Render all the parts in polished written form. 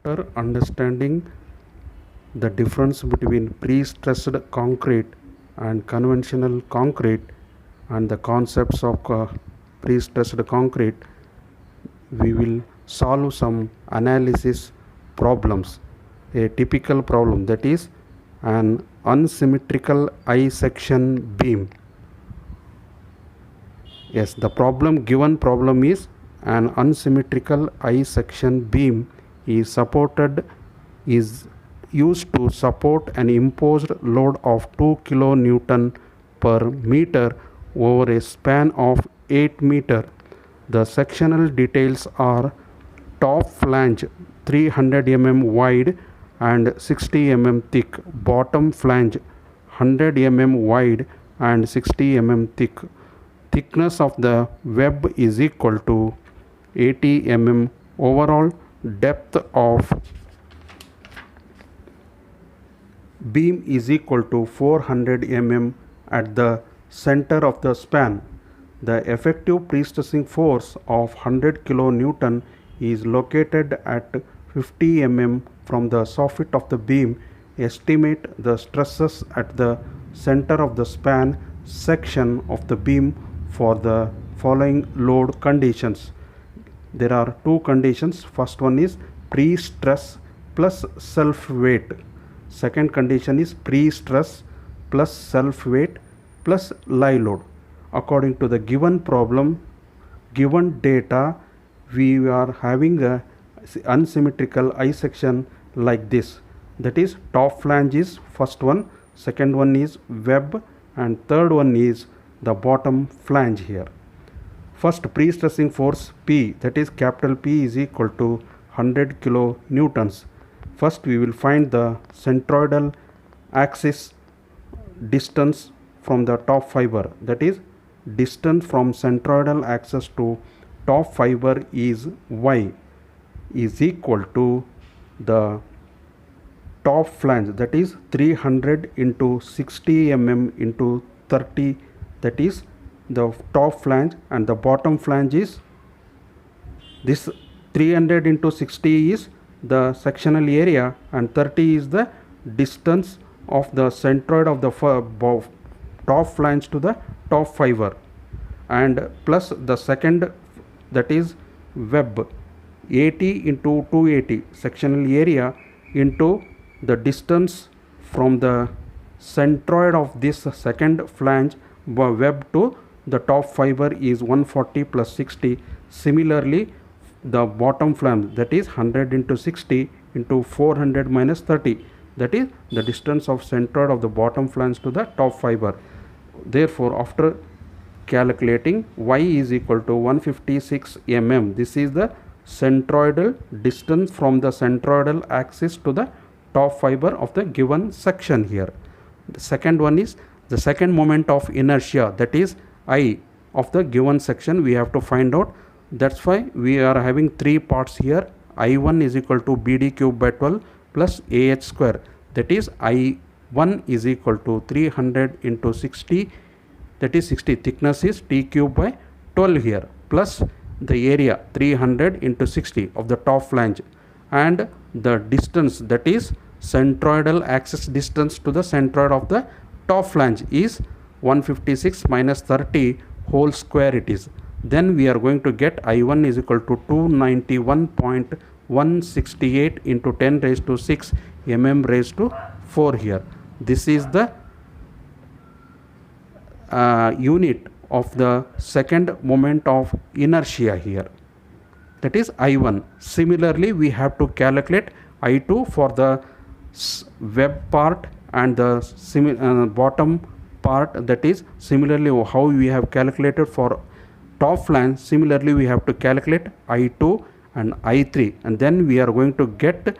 After understanding the difference between pre-stressed concrete and conventional concrete and the concepts of pre-stressed concrete, we will solve some analysis problems. A typical problem, that is an unsymmetrical I section beam. Yes, the given problem is an unsymmetrical I section beam is used to support an imposed load of 2 kilonewton per meter over a span of 8 meter. The sectional details are top flange 300 mm wide and 60 mm thick, bottom flange 100 mm wide and 60 mm thick. Thickness of the web is equal to 80 mm. Overall depth of beam is equal to 400 mm at the center of the span. The effective pre-stressing force of 100 kN is located at 50 mm from the soffit of the beam. Estimate the stresses at the center of the span section of the beam for the following load conditions. There are two conditions. First one is pre-stress plus self-weight. Second condition is pre-stress plus self-weight plus live load. According to the given problem, given data, we are having a unsymmetrical I section like this. That is, top flange is first one, second one is web, and third one is the bottom flange here. First, pre-stressing force P, that is capital P, is equal to 100 kilonewtons. First we will find the centroidal axis distance from the top fiber, that is distance from centroidal axis to top fiber is y, is equal to the top flange, that is 300 into 60 mm into 30, that is the top flange, and the bottom flange is this 300 into 60 is the sectional area and 30 is the distance of the centroid of the top flange to the top fiber, and plus the second, that is web, 80 into 280 sectional area into the distance from the centroid of this second flange web to the top fiber is 140 plus 60. Similarly, the bottom flange, that is 100 into 60 into 400 minus 30, that is the distance of centroid of the bottom flange to the top fiber. Therefore, after calculating, y is equal to 156 mm. This is the centroidal distance from the centroidal axis to the top fiber of the given section here. The second one is the second moment of inertia, that is I of the given section we have to find out. That's why we are having three parts here. I1 is equal to BD cube by 12 plus AH square, that is I1 is equal to 300 into 60, that is 60, thickness is T cube by 12 here, plus the area 300 into 60 of the top flange, and the distance, that is centroidal axis distance to the centroid of the top flange is 156 minus 30 whole square it is. Then we are going to get I1 is equal to 291.168 into 10 raised to 6 mm raised to 4 here. This is the unit of the second moment of inertia here, that is I1. Similarly, we have to calculate I2 for the web part and the bottom part, that is similarly how we have calculated for top flange. Similarly, we have to calculate I2 and I3, and then we are going to get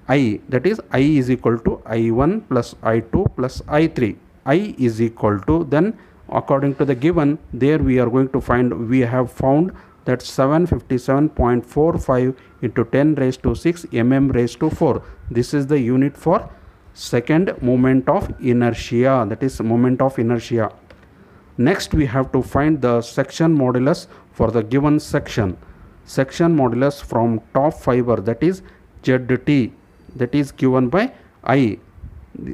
I, that is I is equal to I1 plus I2 plus I3. I is equal to, then according to the given, there we are going to find, we have found that 757.45 into 10 raised to 6 mm raised to 4. This is the unit for second moment of inertia, that is moment of inertia. Next we have to find the section modulus for the given section. Section modulus from top fiber, that is ZT, that is given by I.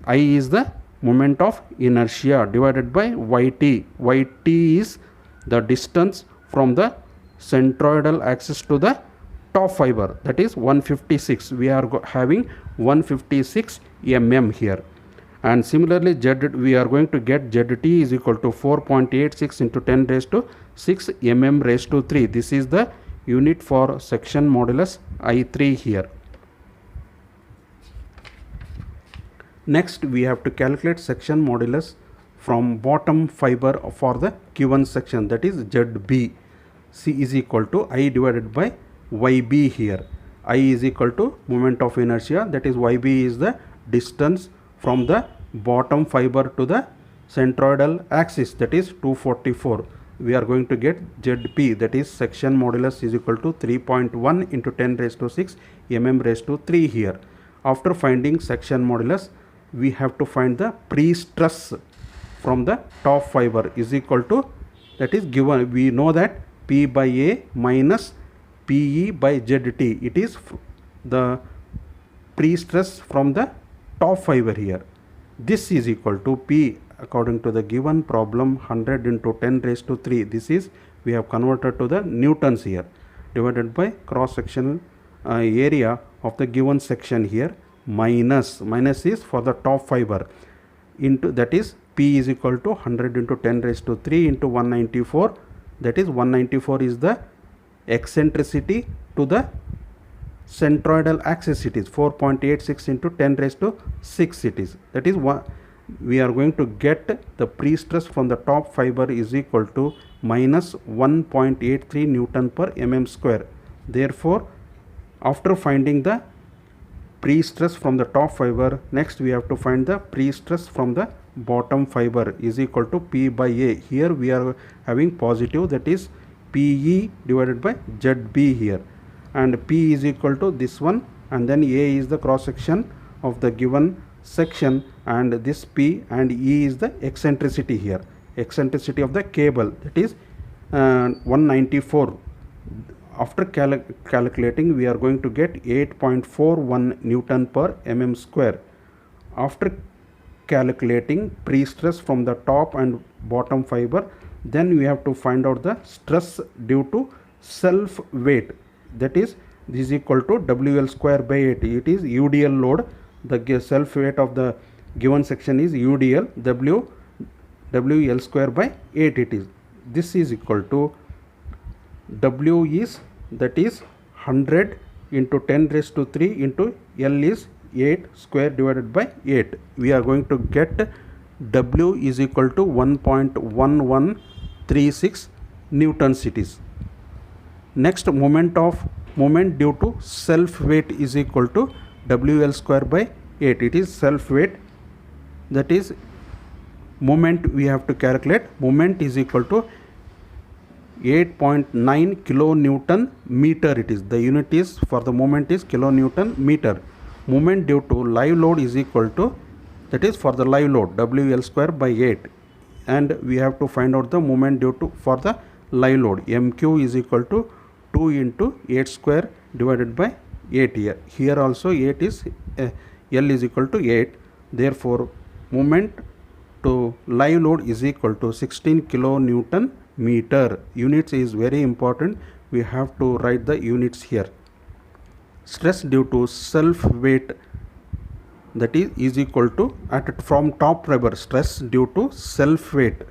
I is the moment of inertia divided by YT. YT is the distance from the centroidal axis to the top fiber, that is 156. We are having 156 mm here. And similarly we are going to get ZT is equal to 4.86 into 10 raised to 6 mm raised to 3. This is the unit for section modulus I3 here. Next we have to calculate section modulus from bottom fiber for the given section, that is ZB. C is equal to I divided by YB here. I is equal to moment of inertia, that is YB is the distance from the bottom fiber to the centroidal axis, that is 244. We are going to get ZP, that is section modulus is equal to 3.1 into 10 raised to 6 mm raised to 3 here. After finding section modulus, we have to find the pre-stress from the top fiber is equal to, that is given, we know that P by A minus PE by ZT. It is the pre-stress from the top fiber here. This is equal to P according to the given problem 100 into 10 raised to 3. This is, we have converted to the newtons here, divided by cross sectional area of the given section here, minus is for the top fiber, into, that is P is equal to 100 into 10 raised to 3 into 194, that is 194 is the eccentricity to the centroidal axis. It is 4.86 into 10 raised to 6 it is, that is one. We are going to get the pre-stress from the top fiber is equal to minus 1.83 Newton per mm square. Therefore, after finding the pre-stress from the top fiber, next we have to find the pre-stress from the bottom fiber is equal to P by A. Here we are having positive, that is PE divided by ZB here, and P is equal to this one, and then A is the cross section of the given section, and this P and E is the eccentricity here, eccentricity of the cable, that is 194. After calculating, we are going to get 8.41 Newton per mm square. After calculating pre-stress from the top and bottom fiber, then we have to find out the stress due to self weight, that is this is equal to WL square by 8. It is UDL load. The self weight of the given section is UDL, WL square by 8 it is. This is equal to W is, that is 100 into 10 raised to 3 into L is 8 square divided by 8. We are going to get W is equal to 1.1136 Newtons it is. Next, moment due to self weight is equal to WL square by 8. It is self weight, that is moment we have to calculate. Moment is equal to 8.9 kilonewton meter it is. The unit is for the moment is kilonewton meter. Moment due to live load is equal to, that is for the live load, WL square by 8, and we have to find out the moment due to for the live load. MQ is equal to 2 into 8 square divided by 8 here. Here also 8 is L is equal to 8. Therefore, moment to live load is equal to 16 kilonewton meter. Units is very important. We have to write the units here. Stress due to self weight, that is equal to from top fiber, stress due to self weight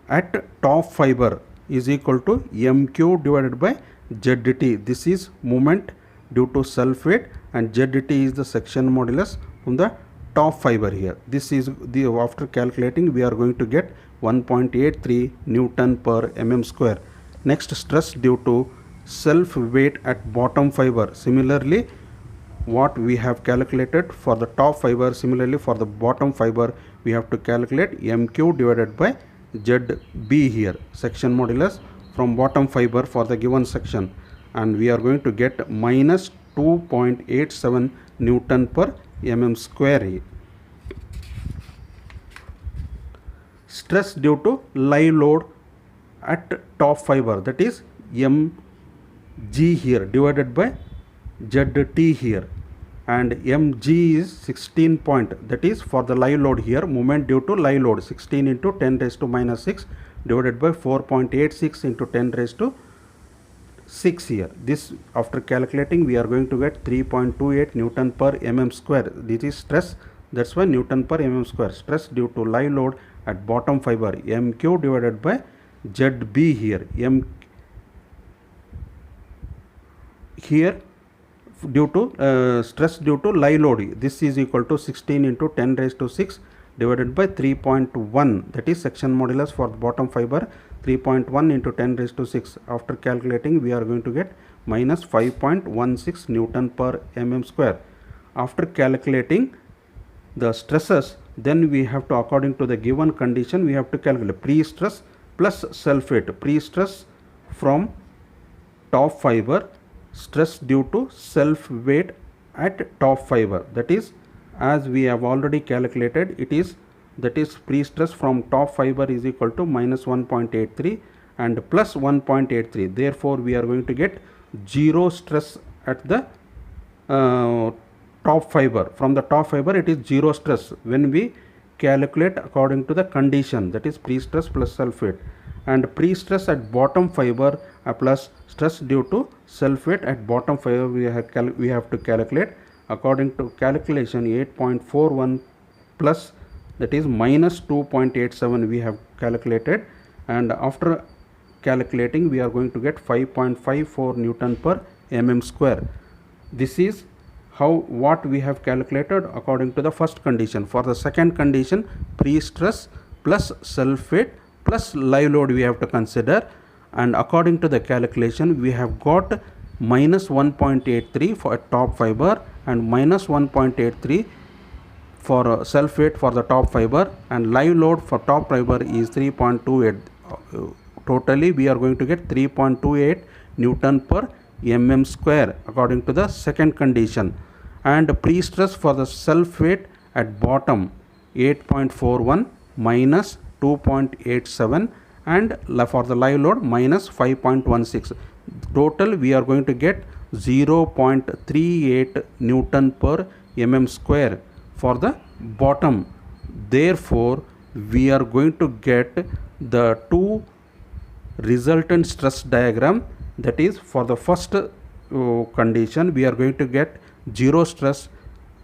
at top fiber is equal to MQ divided by ZT. This is moment due to self weight, and ZT is the section modulus from the top fiber here. This is the, after calculating, we are going to get 1.83 Newton per mm square. Next, stress due to self weight at bottom fiber. Similarly, what we have calculated for the top fiber, similarly for the bottom fiber we have to calculate MQ divided by ZB here, section modulus from bottom fiber for the given section, and we are going to get minus 2.87 Newton per mm square here. Stress due to live load at top fiber, that is MG here divided by ZT here. and mg is 16 point, that is for the live load here, moment due to live load 16 into 10 raised to minus 6 divided by 4.86 into 10 raised to 6 here. This after calculating we are going to get 3.28 Newton per mm square. This is stress, that's why Newton per mm square. Stress due to live load at bottom fiber, mq divided by zb here, m here due to stress due to live load, this is equal to 16 into 10 raised to 6 divided by 3.1, that is section modulus for bottom fiber, 3.1 into 10 raised to 6. After calculating we are going to get minus 5.16 Newton per mm square. After calculating the stresses, then we have to, according to the given condition, we have to calculate pre-stress plus self-weight. Pre-stress from top fiber, stress due to self weight at top fiber, that is as we have already calculated, it is, that is pre-stress from top fiber is equal to minus 1.83 and plus 1.83. therefore we are going to get zero stress at the top fiber. From the top fiber it is zero stress when we calculate according to the condition, that is pre-stress plus self weight. And pre-stress at bottom fiber plus stress due to self weight at bottom fiber we have to calculate. According to calculation 8.41 plus, that is minus 2.87 we have calculated, and after calculating we are going to get 5.54 Newton per mm square. This is how what we have calculated according to the first condition. For the second condition, pre-stress plus self weight plus live load we have to consider, and according to the calculation we have got minus 1.83 for top fiber and minus 1.83 for self weight for the top fiber, and live load for top fiber is 3.28. Totally we are going to get 3.28 Newton per mm square according to the second condition. And pre-stress for the self weight at bottom 8.41 minus 2.87, and for the live load minus 5.16. Total we are going to get 0.38 Newton per mm square for the bottom. Therefore we are going to get the two resultant stress diagram, that is for the first condition we are going to get zero stress,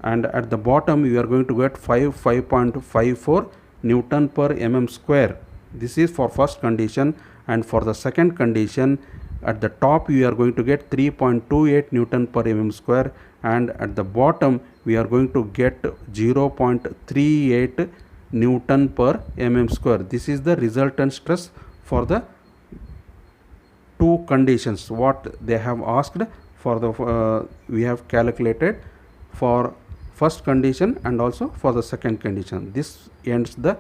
and at the bottom we are going to get 5.54 Newton per mm square. This is for first condition, and for the second condition at the top we are going to get 3.28 Newton per mm square, and at the bottom we are going to get 0.38 Newton per mm square. This is the resultant stress for the two conditions what they have asked for the we have calculated for first condition and also for the second condition. This ends the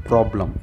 problem.